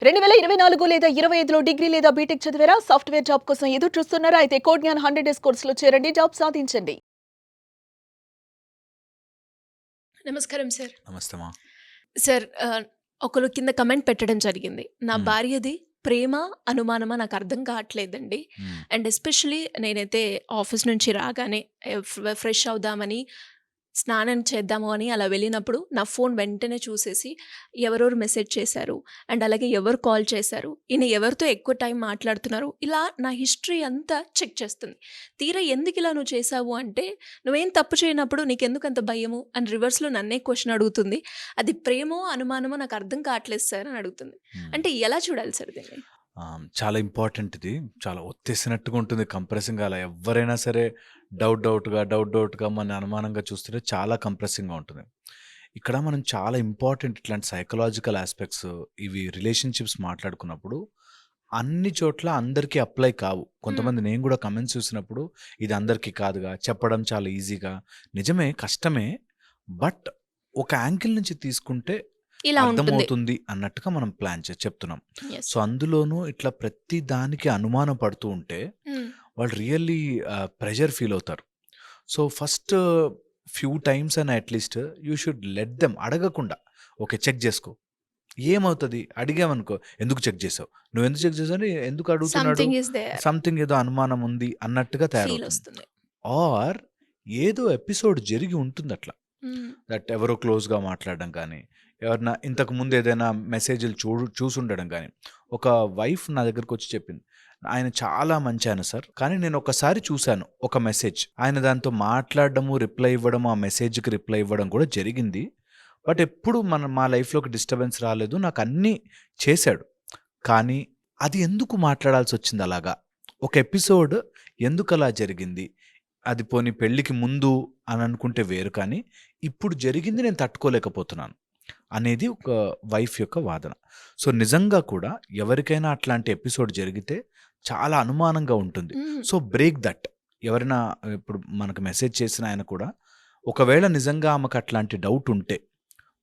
2024 లేదా 25లో డిగ్రీ లేదా బీటెక్ చదివారా? సాఫ్ట్‌వేర్ జాబ్ కోసం ఎదురు చూస్తున్నారా? అయితే కోడ్ జ్ఞాన్ 100 డేస్ కోర్సులో చేరండి. జాబ్ సాధించండి. నమస్కారం సార్. నమస్తే మా. సార్ ఒకరు కింద కమెంట్ పెట్టడం జరిగింది. నా హ్మ్. భార్యది ప్రేమ, అనుమానమా నాకర్థం కావట్లేదండి. హ్మ్. అండ్ ఎస్పెషల్లీ నేనైతే ఆఫీస్ నుంచి రాగానే ఫ్రెష్ అవుదామని, స్నానం చేద్దాము అని అలా వెళ్ళినప్పుడు నా ఫోన్ వెంటనే చూసేసి ఎవరెవరు మెసేజ్ చేశారు, అండ్ అలాగే ఎవరు కాల్ చేశారు, ఈయన ఎవరితో ఎక్కువ టైం మాట్లాడుతున్నారు, ఇలా నా హిస్టరీ అంతా చెక్ చేస్తుంది. తీరా ఎందుకిలా నువ్వు చేశావు అంటే, నువ్వేం తప్పు చేయనప్పుడు నీకెందుకంత భయము అని రివర్స్‌లో నన్నే క్వెషన్ అడుగుతుంది. అది ప్రేమో, అనుమానమో నాకు అర్థం కావట్లేదు సార్ అని అడుగుతుంది. హ్మ్. అంటే ఎలా చూడాలి సార్ దీన్ని? చాలా ఇంపార్టెంట్ ఇది. చాలా ఒత్తేసినట్టుగా ఉంటుంది కంప్రెసింగ్‌గా అలా ఎవ్వరైనా సరే డౌట్‌గా మన అనుమానంగా చూస్తుంటే చాలా కంప్రెసింగ్‌గా ఉంటుంది. ఇక్కడ మనం చాలా ఇంపార్టెంట్ ఇట్లాంటి సైకలాజికల్ యాస్పెక్ట్స్ ఇవి రిలేషన్‌షిప్స్ మాట్లాడుకున్నప్పుడు అన్ని చోట్ల అందరికీ అప్లై కావు. హ్మ్. కొంతమంది నేను గూడా కామెంట్స్ చూసినప్పుడు ఇది అందరికీ కాదుగా, చెప్పడం చాలా ఈజీగా. నిజమే కష్టమే. బట్ ఒక యాంగిల్ నుంచి తీసుకుంటే ఇలా ఉంటుంది. అర్థమవుతుంది అన్నట్టుగా మనం ప్లాన్ చెప్తున్నాం. యెస్. సో, అందులోనూ ఇట్లా ప్రతి దానికి అనుమానం పడుతూ ఉంటే హ్మ్. వాళ్ళు రియల్లీ ప్రెషర్ ఫీల్ అవుతారు. సో, ఫస్ట్ ఫ్యూ టైమ్స్ అయినా at least you should let them అడగకుండా ఓకే. చెక్ జేసుకో. ఏమవుతది? అడిగామనుకో, "ఎందుకు చెక్ చేసావు? నువ్వెందుకు చెక్ చేసావు?" అని ఎందుకు అడుగుతున్నాడు? Something is there. సంథింగ్ ఏదో అనుమానం ఉంది అన్నట్టుగా ఫీల్ తయారవుతుంది. వస్తుంది. ఆర్ ఏదో ఎపిసోడ్ జరిగి ఉంటుందట్లా. హ్మ్. దట్ ఎవరో క్లోజ్‌గా మాట్లాడడం కానీ, ఎవరన్నా ఇంతకు ముందు ఏదైనా మెసేజ్‌లు చూసుండడం గానీ, ఒక వైఫ్ నా దగ్గరకొచ్చి చెప్పింది. ఆయన చాలా మంచాయన సార్. కానీ నేను ఒక్కసారి చూసాను ఒక మెసేజ్. ఆయన దాంతో మాట్లాడడము, రిప్లై ఇవ్వడము, ఆ మెసేజ్‌కి రిప్లై ఇవ్వడం కూడా జరిగింది. బట్ ఎప్పుడు మా లైఫ్‌లోకి డిస్టర్బెన్స్ రాలేదు. నాకన్నీ చేశాడు. కానీ అది ఎందుకు మాట్లాడాల్సొచ్చింది అలాగా? ఒక ఎపిసోడ్ ఎందుకలా జరిగింది? అది పోనీ పెళ్ళికి ముందు అని అనుకుంటే వేరు కానీ, ఇప్పుడు జరిగింది నేను తట్టుకోలేకపోతున్నాను అనేది ఒక వైఫ్ యొక్క వాదన. సో, నిజంగా కూడా ఎవరికైనా అట్లాంటి ఎపిసోడ్ జరిగితే చాలా అనుమానంగా ఉంటుంది. హ్మ్. So, break that. ఎవరైనా ఇప్పుడు మనకు మెసేజ్ చేసిన ఆయన కూడా ఒకవేళ నిజంగా ఆమెకు అట్లాంటి డౌట్ ఉంటే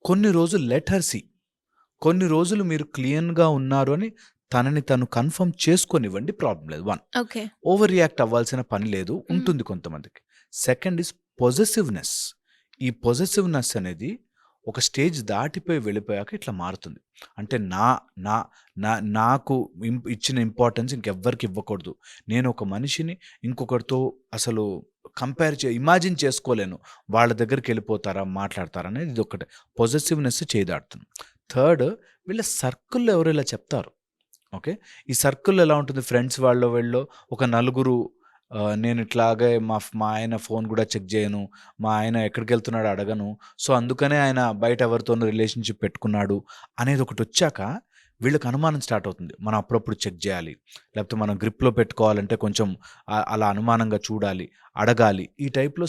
కొన్ని రోజులు లెట్ హర్ సీ. కొన్ని రోజులు మీరు క్లీన్‌గా ఉన్నారు అని తనని తను కన్ఫర్మ్ చేసుకోనివ్వండి. ప్రాబ్లమ్ లేదు. 1 ఓకే. ఓవర్ రియాక్ట్ అవ్వాల్సిన పని లేదు. హ్మ్. ఉంటుంది కొంతమందికి. Second is possessiveness. ఈ పొసెసివ్‌నెస్ అనేది ఒక స్టేజ్ దాటిపోయి వెళ్ళిపోయాక ఇట్లా మారుతుంది. అంటే నా నా నా నాకు ఇచ్చిన ఇంపార్టెన్స్ ఇంకెవ్వరికి ఇవ్వకూడదు. నేను ఒక మనిషిని ఇంకొకరితో అసలు ఇమాజిన్ చేసుకోలేను. వాళ్ళ దగ్గరికెళ్ళిపోతారా, మాట్లాడతారా అనేది ఇదొక్కటే. పొసెసివ్‌నెస్ చేయి దాటుతుంది. థర్డ్ వీళ్ళ సర్కిల్‌లో ఎవరో ఇలా చెప్తారు. ఓకే. ఈ సర్కిల్ ఎలా ఉంటుంది ఫ్రెండ్స్ వాళ్ళో వీళ్ళో ఒక నలుగురు నేను ఇట్లాగే మా ఆయన ఫోన్ కూడా చెక్ చేయను. మా ఆయన ఎక్కడికెళ్తున్నాడో అడగను. సో, అందుకనే ఆయన బయట ఎవరితోనో రిలేషన్‌షిప్ పెట్టుకున్నాడు అనేది ఒకటొచ్చాక వీళ్ళకి అనుమానం స్టార్ట్ అవుతుంది. మనం అప్పుడప్పుడు చెక్ జేయాలి. లేకపోతే మనం గ్రిప్‌లో పెట్టుకోవాలంటే కొంచెం అలా అనుమానంగా చూడాలి, అడగాలి. ఈ టైప్‌లో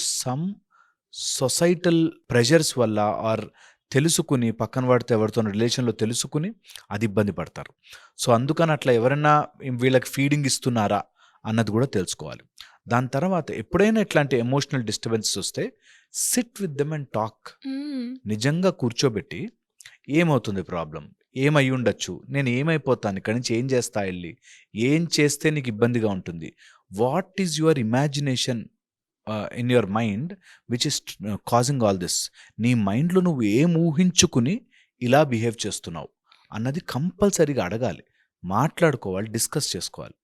సొసైటల్ ప్రెషర్స్ వల్ల ఆర్ తెలుసుకుని పక్కన వాడితో ఎవరితోనో రిలేషన్‌లో తెలుసుకుని అది ఇబ్బంది పడతారు. సో, అందుకని అట్లా ఎవరన్నా వీళ్ళకి ఫీడింగ్ ఇస్తున్నారా అన్నది గూడా తెలుసుకోవాలి. దాని తర్వాత ఎప్పుడైనా ఇట్లాంటి ఎమోషనల్ డిస్టర్బెన్సెస్ వస్తే SIT with them and talk. హ్మ్. నిజంగా కూర్చోబెట్టి ఏమవుతుంది ప్రాబ్లమ్? ఏమయ్యుండొచ్చు? నేను ఏమైపోతాను? ఇక్కడి నుంచి ఏం చేస్తా ఎళ్లి? ఏం చేస్తే నీకు ఇబ్బందిగా ఉంటుంది? What is your imagination in your mind which is causing all this? నీ మైండ్‌లో నువ్వు ఏం ఊహించుకుని ఇలా బిహేవ్ చేస్తున్నావు అన్నది కంపల్సరీగా అడగాలి. మాట్లాడుకోవాలి, డిస్కస్ చేసుకోవాలి.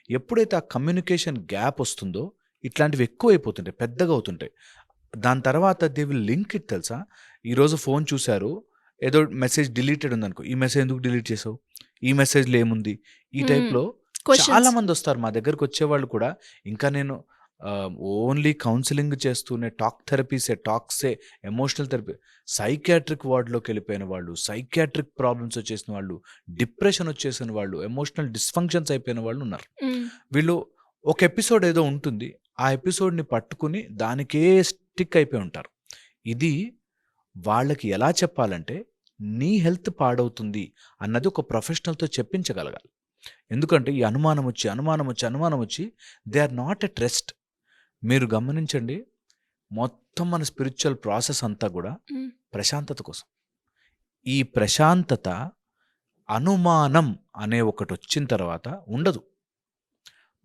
ఎప్పుడైతే ఆ కమ్యూనికేషన్ గ్యాప్ వస్తుందో ఇట్లాంటివి ఎక్కువైపోతుంటాయి, పెద్దగా అవుతుంటాయి. దాని తర్వాత దే విల్ లింక్ ఇట్ తెలుసా? ఈరోజు ఫోన్ చూసారు, ఏదో మెసేజ్ డిలీటెడ్ ఉందనుకో, ఈ మెసేజ్ ఎందుకు డిలీట్ చేసావు? ఈ మెసేజ్‌లో ఏముంది? ఈ హ్మ్. టైప్‌లో క్వెషన్స్. చాలామందొస్తారు మా దగ్గరకొచ్చేవాళ్ళు కూడా. ఇంకా నేను ఓన్లీ కౌన్సెలింగ్ చేస్తూనే టాక్సే, ఎమోషనల్ థెరపీ, సైకియాట్రిక్ వార్డ్‌లోకెళ్ళిపోయిన వాళ్ళు, సైకియాట్రిక్ ప్రాబ్లమ్స్ వచ్చేసిన వాళ్ళు, డిప్రెషన్ వచ్చేసిన వాళ్ళు, ఎమోషనల్ డిస్‌ఫంక్షన్స్ అయిపోయిన వాళ్ళున్నారు. హ్మ్. వీళ్ళు ఒక ఎపిసోడ్ ఏదో ఉంటుంది. ఆ ఎపిసోడ్‌ని పట్టుకుని దానికే స్టిక్ అయిపోయి ఉంటారు. ఇది వాళ్ళకి ఎలా చెప్పాలంటే, నీ హెల్త్ పాడవుతుంది అన్నది ఒక ప్రొఫెషనల్‌తో చెప్పించగలగాలి. ఎందుకంటే ఈ అనుమానమొచ్చి they are not at rest. మీరు గమనించండి, మొత్తం మన స్పిరిచ్యువల్ ప్రాసెస్ అంతా గూడా హ్మ్. ప్రశాంతత కోసం. ఈ ప్రశాంతత అనుమానం అనే ఒకటొచ్చిన తర్వాత ఉండదు.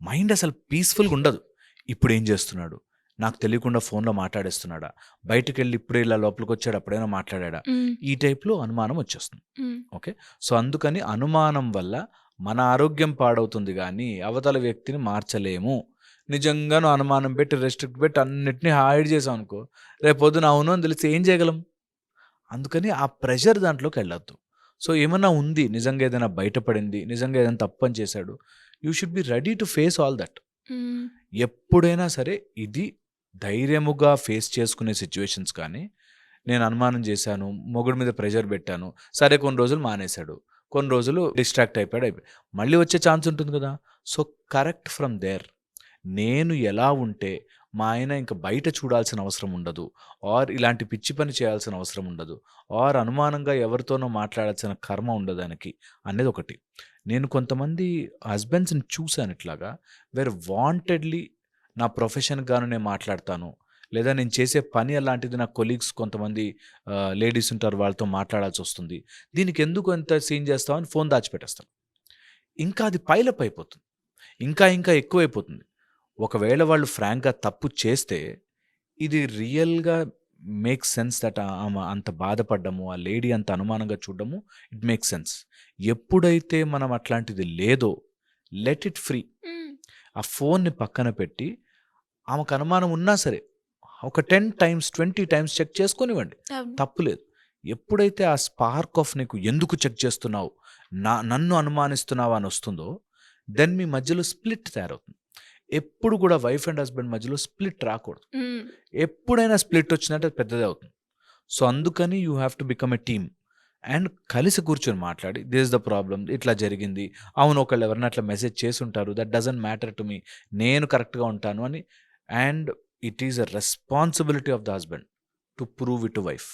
మైండ్ అసలు పీస్‌ఫుల్‌గా ఉండదు. ఇప్పుడేం చేస్తున్నాడు? నాకు తెలియకుండా ఫోన్‌లో మాట్లాడేస్తున్నాడా? బయటికెళ్ళి ఇప్పుడే ఇలా లోపలికొచ్చాడు అప్పుడైనా మాట్లాడాడా? హ్మ్. ఈ టైప్‌లో అనుమానం వచ్చేస్తుంది. హ్మ్. ఓకే. సో, అందుకని అనుమానం వల్ల మన ఆరోగ్యం పాడవుతుంది గానీ, అవతల వ్యక్తిని మార్చలేము. నిజంగా నువ్వు అనుమానం పెట్టి, రెస్ట్రిక్ట్ పెట్టి అన్నిటిని హైడ్ చేసావనుకో, రేపొద్దున అవును అని తెలిస్తే ఏం చేయగలం? అందుకని ఆ ప్రెషర్ దాంట్లోకెళ్ళొద్దు. సో, ఏమన్నా ఉంది, నిజంగా ఏదైనా బయటపడింది, నిజంగా ఏదైనా తప్పని చేశాడు, you should be ready to face all that. హ్మ్. ఎప్పుడైనా సరే ఇది ధైర్యముగా ఫేస్ చేసుకునే సిచ్యువేషన్స్ కానీ, నేను అనుమానం చేశాను, మొగుడి మీద ప్రెషర్ పెట్టాను, సరే కొన్ని రోజులు మానేశాడు, కొన్ని రోజులు డిస్ట్రాక్ట్ అయిపోయాడు. మళ్ళీ వచ్చే ఛాన్స్ ఉంటుంది కదా! So, correct from there. నేను ఎలా ఉంటే మా ఆయన ఇంక బయట చూడాల్సిన అవసరం ఉండదు. ఆర్ ఇలాంటి పిచ్చి పని చేయాల్సిన అవసరం ఉండదు. ఆర్ అనుమానంగా ఎవరితోనో మాట్లాడాల్సిన కర్మ ఉండదానికి అనేది ఒకటి. నేను కొంతమంది హస్బెండ్స్‌ని చూసాను ఇట్లాగా. వేర్ వాంటెడ్‌లీ నా ప్రొఫెషన్‌కి గాను నేను మాట్లాడతాను. లేదా నేను చేసే పని అలాంటిది నా కొలీగ్స్ కొంతమంది లేడీస్ ఉంటారు, వాళ్ళతో మాట్లాడాల్సొస్తుంది. దీనికెందుకు అంత సీన్ చేస్తావు అని ఫోన్ దాచిపెట్టేస్తాను. ఇంకా అది పైలప్ అయిపోతుంది. ఇంకా ఇంకా ఎక్కువైపోతుంది. ఒకవేళ వాళ్ళు ఫ్రాంక్‌గా తప్పు చేస్తే, ఇది రియల్‌గా మేక్స్ సెన్స్ దట్ ఆమె అంత బాధపడ్డము, ఆ లేడీ అంత అనుమానంగా చూడడము, ఇట్ మేక్స్ సెన్స్. ఎప్పుడైతే మనం అట్లాంటిది లేదో, లెట్ ఇట్ ఫ్రీ. హ్మ్. ఆ ఫోన్‌ని పక్కన పెట్టి, ఆమెకు అనుమానం ఉన్నా సరే, ఒక 10 టైమ్స్, 20 టైమ్స్ చెక్ చేసుకోనివ్వండి. అవును. తప్పులేదు. ఎప్పుడైతే ఆ స్పార్క్ ఆఫ్ నీకు ఎందుకు చెక్ చేస్తున్నావు? నన్ను అనుమానిస్తున్నావా అని వస్తుందో, దెన్ మీ మధ్యలో స్ప్లిట్ తయారవుతుంది. ఎప్పుడు కూడా వైఫ్ అండ్ హస్బెండ్ మధ్యలో స్ప్లిట్ రాకూడదు. హ్మ్. ఎప్పుడైనా స్ప్లిట్ వచ్చినట్టు అది పెద్దదే అవుతుంది. సో, అందుకని you have to become a team. And కలిసి కూర్చొని మాట్లాడి, దిస్ ఇస్ ద ప్రాబ్లమ్, ఇట్లా జరిగింది. అవును, ఒకళ్ళు ఎవరైనా అట్లా మెసేజ్ చేసుంటారు. That doesn't matter to me. నేను కరెక్ట్‌గా ఉంటాను అని. And it is a responsibility of the husband to prove it to wife.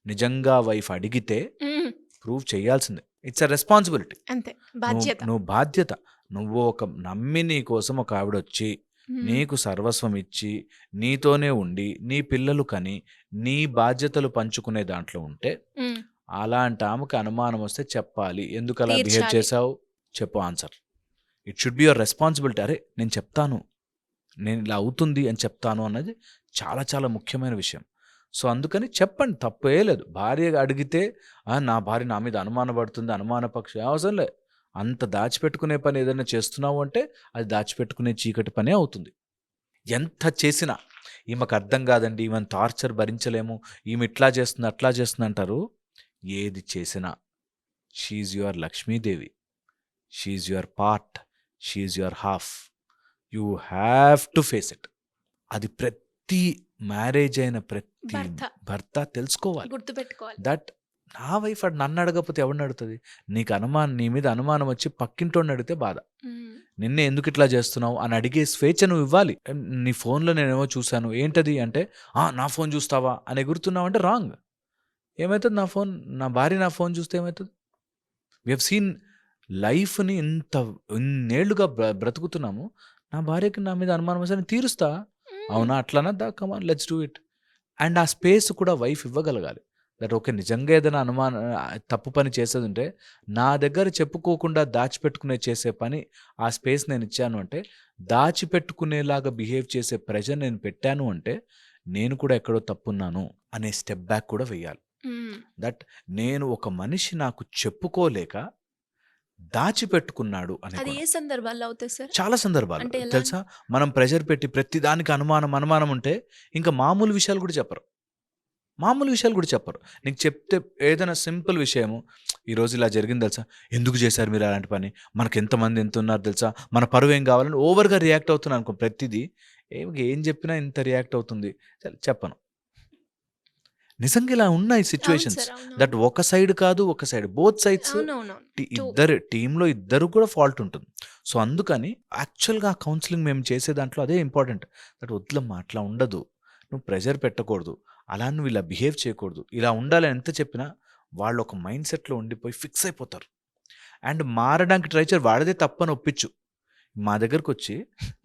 నిజంగా వైఫ్ అడిగితే హ్మ్. ప్రూవ్ చేయాల్సిందే. It's a responsibility. అంతే. నువ్వు బాధ్యత. నువ్వు బాధ్యత. నువ్వు ఒక నమ్మి నీ కోసం ఒక ఆవిడొచ్చి, హ్మ్. నీకు సర్వస్వం ఇచ్చి, నీతోనే ఉండి, నీ పిల్లలు కని, నీ బాధ్యతలు పంచుకునే దాంట్లో ఉంటే, హ్మ్. అలాంటి ఆమెకు అనుమానం వస్తే చెప్పాలి. ఎందుకలా బిహేవ్ తీర్చాలి. చేశావు? చెప్పు answer. It should be your responsibility. అరే! నేను చెప్తాను. నేను ఇలా అవుతుంది అని చెప్తాను అన్నది చాలా చాలా ముఖ్యమైన విషయం. సో, అందుకని చెప్పండి, తప్పే లేదు. భార్య అడిగితే నా భార్య నా మీద అనుమానపడుతుంది, అనుమానపక్షి అవసరం లే. అంత దాచిపెట్టుకునే పని ఏదైనా చేస్తున్నావు అంటే అది దాచిపెట్టుకునే చీకటి పనే అవుతుంది. ఎంత చేసినా ఈమెకు అర్థం కాదండి, ఈమెను టార్చర్ భరించలేము, ఈమె ఇట్లా చేస్తుంది, అట్లా చేస్తుంది అంటారు. ఏది చేసినా she is your Lakshmidevi. She is your part. She is your half. You have to face it. అది ప్రతి మ్యారేజ్ అయిన ప్రతి భర్త భర్త తెలుసుకోవాలి. గుర్తుపెట్టుకోవాలి. దట్ నా వైఫ్ నన్ను అడగకపోతే ఎవరిని అడుగుతుంది? నీకు అనుమానం, నీ మీద అనుమానం వచ్చి పక్కింటోడిని అడిగితే బాధ. హ్మ్. నిన్నే ఎందుకు ఇట్లా చేస్తున్నావు అని అడిగే స్వేచ్ఛ నువ్వు ఇవ్వాలి. నీ ఫోన్లో నేనేమో చూశాను, ఏంటది అంటే, నా ఫోన్ చూస్తావా అని ఎగురుతున్నావు అంటే రాంగ్. ఏమవుతుంది? నా భార్య నా ఫోన్ చూస్తే ఏమవుతుంది? వి హవ్ సీన్ లైఫ్‌ని ఇన్నేళ్లుగా బ్రతుకుతున్నాము. నా భార్యకి నా మీద అనుమానం వస్తే నేను తీరుస్తా. హ్మ్. అవునా? అట్లనా? Come on let's do it. And ఆ స్పేస్ కూడా వైఫ్ ఇవ్వగలగాలి. దట్ ఓకే, నిజంగా ఏదైనా తప్పు పని చేసేదుంటే నా దగ్గర చెప్పుకోకుండా దాచిపెట్టుకునే చేసే పని, ఆ స్పేస్ నేను ఇచ్చాను అంటే, దాచిపెట్టుకునేలాగా బిహేవ్ చేసే ప్రెషర్ నేను పెట్టాను అంటే, నేను కూడా ఎక్కడో తప్పున్నాను అనే స్టెప్ బ్యాక్ కూడా వెయ్యాలి. హ్మ్. దట్ నేను ఒక మనిషి నాకు చెప్పుకోలేక దాచిపెట్టుకున్నాడు అనే అది గుణం. ఏ సందర్భాల్లో అవుతాయి సార్? చాలా సందర్భాలు అంటే ఎలా? తెలుసా? మనం ప్రెషర్ పెట్టి ప్రతి దానికి అనుమానం ఉంటే ఇంకా మామూలు విషయాలు కూడా చెప్పరు. మామూలు విషయాలు కూడా చెప్పరు. నీకు చెప్తే ఏదైనా సింపుల్ విషయము, ఈరోజు ఇలా జరిగింది తెలుసా? ఎందుకు చేశారు మీరు అలాంటి పని? మనకెంతమంది ఎంతున్నారు తెలుసా? మన పరువేం కావాలని ఓవర్‌గా రియాక్ట్ అవుతున్నాను అనుకో ప్రతిదీ. ఏం చెప్పినా ఇంత రియాక్ట్ అవుతుంది. చెప్పను. నిజంగా ఇలా ఉన్నాయి అవును సిట్యుయేషన్స్. సార్. అవునవును. దట్ ఒక సైడ్ కాదు, ఒక సైడ్ బోత్ సైడ్స్. అవునవునవును. 2. టీమ్‌లో ఇద్దరు కూడా ఫాల్ట్ ఉంటుంది. సో, అందుకని యాక్చువల్‌గా కౌన్సెలింగ్ మేము చేసే దాంట్లో అదే ఇంపార్టెంట్. దట్ వద్దులమ్మా అట్లా ఉండదు. నువ్వు ప్రెషర్ పెట్టకూడదు. అలా నువ్వు ఇలా బిహేవ్ చేయకూడదు. ఇలా ఉండాలని ఎంత చెప్పినా వాళ్ళు ఒక మైండ్ సెట్‌లో ఉండిపోయి ఫిక్స్ అయిపోతారు. అండ్ మారడానికి ట్రై చేయరు. వాడిదే తప్పని ఒప్పించు. మా దగ్గరకొచ్చి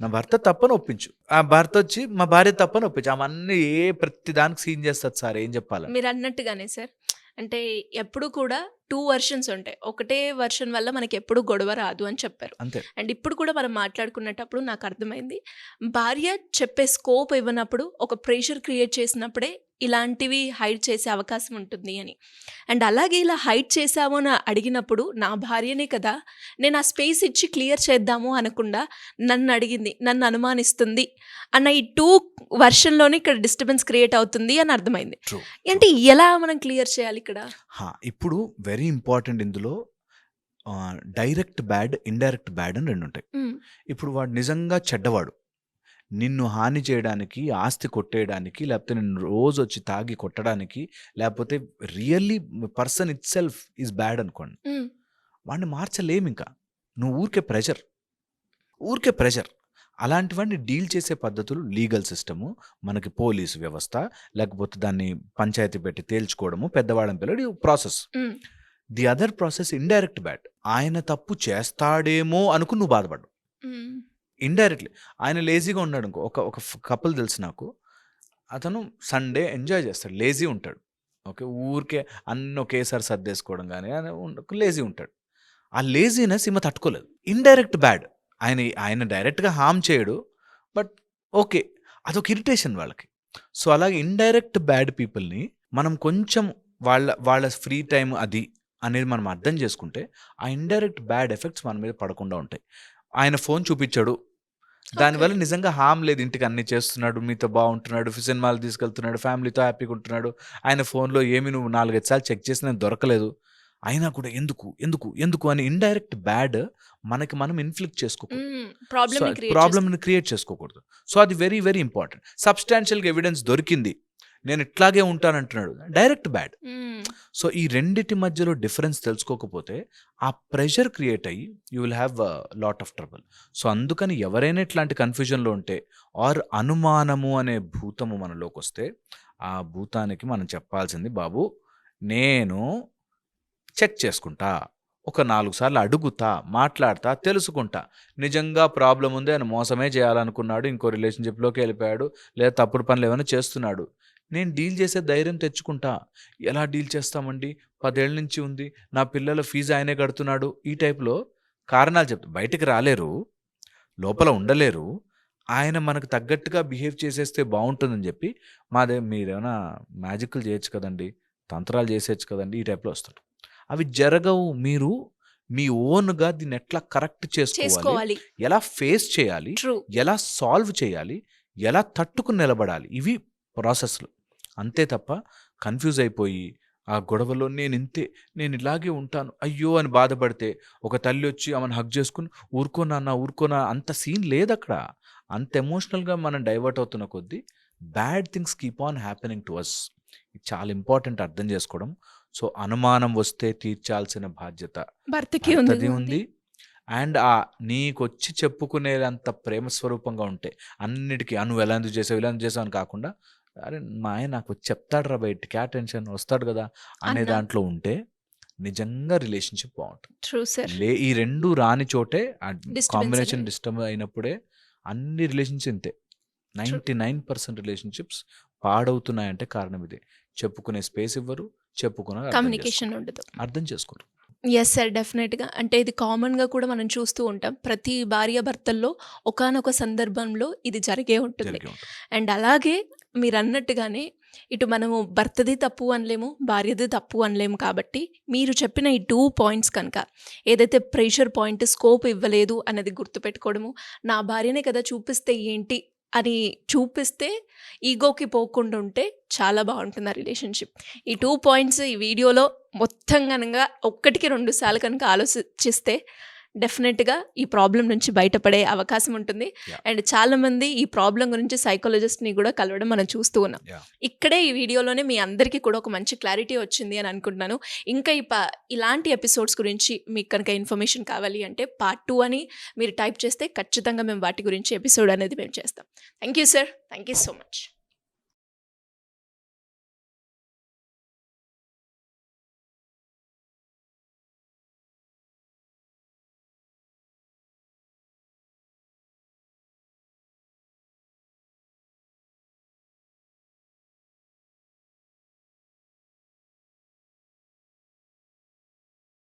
నా భర్త తప్పని ఒప్పించు. ఆ భర్త వచ్చి మా భార్య తప్పని ఒప్పించు. ఆమె అన్నీ ప్రతి దానికి సీన్ చేస్తది సార్, ఏం చెప్పాలని. మీరన్నట్టుగానే సార్. అంటే ఎప్పుడు కూడా 2 వెర్షన్స్ ఉంటాయి. ఒకటే వెర్షన్ వల్ల మనకెప్పుడు గొడవ రాదు అని చెప్పారు. అంతే. అండ్ ఇప్పుడు కూడా మనం మాట్లాడుకునేటప్పుడు నాకు అర్థమైంది. భార్య చెప్పే స్కోప్ ఇవ్వనప్పుడు, ఒక ప్రెషర్ క్రియేట్ చేసినప్పుడే ఇలాంటివి హైడ్ చేసే అవకాశం ఉంటుంది అని. అండ్ అలాగే ఇలా హైడ్ చేశాము అని అడిగినప్పుడు, నా భార్యనే కదా, నేను ఆ స్పేస్ ఇచ్చి క్లియర్ చేద్దాము అనకుండా నన్ను అడిగింది, నన్ను అనుమానిస్తుంది అన్న ఈ 2 వెర్షన్‌లోనే ఇక్కడ డిస్టర్బెన్స్ క్రియేట్ అవుతుంది అని అర్థమైంది. ట్రూ. అంటే ఎలా మనం క్లియర్ చేయాలి ఇక్కడ? ఇప్పుడు వెరీ ఇంపార్టెంట్ ఇందులో డైరెక్ట్ బ్యాడ్, ఇండైరెక్ట్ బ్యాడ్ అని 2 ఉంటాయి. హ్మ్. ఇప్పుడు వాడు నిజంగా చెడ్డవాడు. నిన్ను హాని చేయడానికి, ఆస్తి కొట్టేయడానికి, లేకపోతే నిన్ను రోజొచ్చి తాగి కొట్టడానికి, లేకపోతే really person itself is bad అనుకోండి. హ్మ్. వాడిని మార్చలేమింక. నువ్వు ఊరికే ప్రెషర్. అలాంటి వాడిని డీల్ చేసే పద్ధతులు లీగల్ సిస్టము, మనకి పోలీసు వ్యవస్థ, లేకపోతే దాన్ని పంచాయతీ పెట్టి తేల్చుకోవడము, పెద్దవాళ్ళని పిలవడం ప్రాసెస్. హ్మ్. The other process indirect bad. ఆయన తప్పు చేస్తాడేమో అనుకుని నువ్వు బాధపడ్డావు. హ్మ్. ఇండైరెక్ట్‌లీ. ఆయన లేజీగా ఉన్నాడు అనుకో. ఒక కపుల్ తెలుసు నాకు. అతను సండే ఎంజాయ్ చేస్తాడు. లేజీ ఉంటాడు. ఓకే. ఊరికే అన్నీ ఒకేసారి సర్దేసుకోవడం గాని లేజీ ఉంటాడు. ఆ లేజీనెస్ ఈమె తట్టుకోలేదు. Indirect bad. ఆయన డైరెక్ట్‌గా హార్మ్ చేయడు. But okay. అదొక ఇరిటేషన్ వాళ్ళకి. సో, అలాగే ఇండైరెక్ట్ బ్యాడ్ పీపుల్‌ని మనం కొంచెం వాళ్ళ ఫ్రీ టైమ్ అది అనేది మనం అర్థం చేసుకుంటే, ఆ ఇండైరెక్ట్ బ్యాడ్ ఎఫెక్ట్స్ మన మీద పడకుండా ఉంటాయి. ఆయన ఫోన్ చూపిచ్చాడు. దానివల్ల నిజంగా హార్మ్ లేదు. ఇంటికి అన్నీ చేస్తున్నాడు. మీతో బాగుంటున్నాడు. సినిమాలు తీసుకెళ్తున్నాడు. ఫ్యామిలీతో హ్యాపీగా ఉంటున్నాడు. ఆయన ఫోన్‌లో నువ్వు 4, 5 సార్లు చెక్ చేసినా దొరకలేదు. అయినా కూడా ఎందుకు అని ఇండైరెక్ట్ బ్యాడ్ మనకి మనం ఇన్ఫ్లిక్ట్ చేసుకోకూడదు. హ్మ్. ప్రాబ్లమ్‌ని క్రియేట్ ప్రాబ్లమ్‌ని క్రియేట్ చేసుకోకూడదు. సో, అది వెరీ, వెరీ ఇంపార్టెంట్. సబ్‌స్టాన్షియల్‌గా ఎవిడెన్స్ దొరికింది. నేను ఇట్లాగే ఉంటానంటున్నాడు. Direct bad. హ్మ్. సో, ఈ రెండిటి మధ్యలో డిఫరెన్స్ తెలుసుకోకపోతే ఆ ప్రెషర్ క్రియేట్ అయ్యి you will have lot of trouble. So, అందుకని ఎవరైనా ఇట్లాంటి కన్‌ఫ్యూజన్‌లో ఉంటే ఆర్ అనుమానము అనే భూతము మనలోకొస్తే, ఆ భూతానికి మనం చెప్పాల్సింది, బాబు నేను చెక్ చేసుకుంటా. ఒక 4 సార్లు అడుగుతా, మాట్లాడతా, తెలుసుకుంటా. నిజంగా ప్రాబ్లమ్ ఉంది, ఆయన మోసమే చేయాలనుకున్నాడు, ఇంకో రిలేషన్‌షిప్‌లోకి వెళ్ళిపోయాడు, లేదా తప్పుడు పనులు ఏమైనా చేస్తున్నాడు. నేను డీల్ చేసే ధైర్యం తెచ్చుకుంటా. ఎలా డీల్ చేస్తామండి? 10 ఏళ్ల నుంచి ఉంది. నా పిల్లల ఫీజు ఆయనే కడుతున్నాడు. ఈ టైప్‌లో కారణాలు చెప్తా. బయటికి రాలేరు. లోపల ఉండలేరు. ఆయన మనకు తగ్గట్టుగా బిహేవ్ చేసేస్తే బావుంటుందని చెప్పి, మీరేమైనా మ్యాజిక్‌లు చేయొచ్చు కదండీ! తంత్రాలు చేసేయొచ్చు కదండీ! ఈ టైప్‌లో వస్తారు. అవి జరగవు. మీరు మీ ఓన్‌గా దీన్ని ఎట్లా కరెక్ట్ చేసుకోవాలి, ఎలా ఫేస్ చేయాలి, ట్రూ. ఎలా సాల్వ్ చేయాలి, ఎలా తట్టుకుని నిలబడాలి, ఇవి ప్రాసెస్‌లు. అంతే తప్ప కన్‌ఫ్యూజ్ అయిపోయి, ఆ గొడవలో నేను ఇలాగే ఉంటాను, అయ్యో అని బాధపడితే, ఒక తల్లి వచ్చి ఆమెను హగ్ చేసుకొని, ఊరుకో నాన్న అంత సీన్ లేదక్కడ. అంత ఎమోషనల్‌గా మనం డైవర్ట్ అవుతున్న కొద్దీ bad things keep on happening to us. ఇది చాలా ఇంపార్టెంట్ అర్థం చేసుకోవడం. సో, అనుమానం వస్తే తీర్చాల్సిన బాధ్యత భర్తకి భర్తది ఉంది. ఉంది. అండ్ నీకొచ్చి చెప్పుకునేంత ప్రేమ స్వరూపంగా ఉంటే, అన్నిటికి నువ్వు ఎలా ఎందుకు చేసావు అని కాకుండా, అరే మా ఆయన నాకు వచ్చి చెప్తాడురా బయటికి, టెన్షన్ వస్తాడు కదా అనే అన్న. దాంట్లో ఉంటే నిజంగా రిలేషన్‌షిప్ బావుంటుంది. True sir. ఈ 2 రాని చోటే డిస్టర్బెన్స్ కాంబినేషన్ అనేది. డిస్టర్బ్ అయినప్పుడే అన్ని రిలేషన్స్ ఇంతే. ట్రూ. 99% రిలేషన్‌షిప్స్ పాడవుతున్నాయంటే కారణం ఇదే. చెప్పుకునే స్పేస్ ఇవ్వరు. కమ్యూనికేషన్ ఉండదు. అర్థం చేసుకోరు. Yes sir. డెఫినెట్‌గా. అంటే ఇది కామన్‌గా కూడా మనం చూస్తూ ఉంటాం. ప్రతి భార్యాభర్తల్లో ఒకానొక సందర్భంలో ఇది జరిగే ఉంటుంది. జరిగే ఉంటుంది. అండ్ అలాగే మీరన్నట్టుగానే ఇటు మనము భర్తది తప్పు అనలేము, భార్యది తప్పు అనలేము కాబట్టి, మీరు చెప్పిన ఈ 2 పాయింట్స్ కనుక ఏదైతే ప్రెషర్ పాయింట్ స్కోప్ ఇవ్వలేదు అనేది గుర్తుపెట్టుకోవడము, నా భార్యనే కదా చూపిస్తే ఏంటి అని చూపిస్తే ఈగోకి పోకుండా ఉంటే చాలా బాగుంటుంది ఆ రిలేషన్‌షిప్. ఈ 2 పాయింట్స్ ఈ వీడియోలో మొత్తం గనక ఒక్కటికి 2 సార్లు కనుక ఆలోచిస్తే డెఫినెట్‌గా ఈ ప్రాబ్లమ్ నుంచి బయటపడే అవకాశం ఉంటుంది. యాహ్! అండ్ చాలామంది ఈ ప్రాబ్లమ్ గురించి సైకాలజిస్ట్‌ని కూడా కలవడం మనం చూస్తూ ఉన్నాం. యాహ్! ఇక్కడే ఈ వీడియోలోనే మీ అందరికీ కూడా ఒక మంచి క్లారిటీ వచ్చింది అని అనుకుంటున్నాను. ఇంకా ఇలాంటి ఎపిసోడ్స్ గురించి మీకు కనుక ఇన్ఫర్మేషన్ కావాలి అంటే పార్ట్ 2 అని మీరు టైప్ చేస్తే ఖచ్చితంగా మేము వాటి గురించి ఎపిసోడ్ అనేది మేము చేస్తాం. Thank you sir. Thank you so much.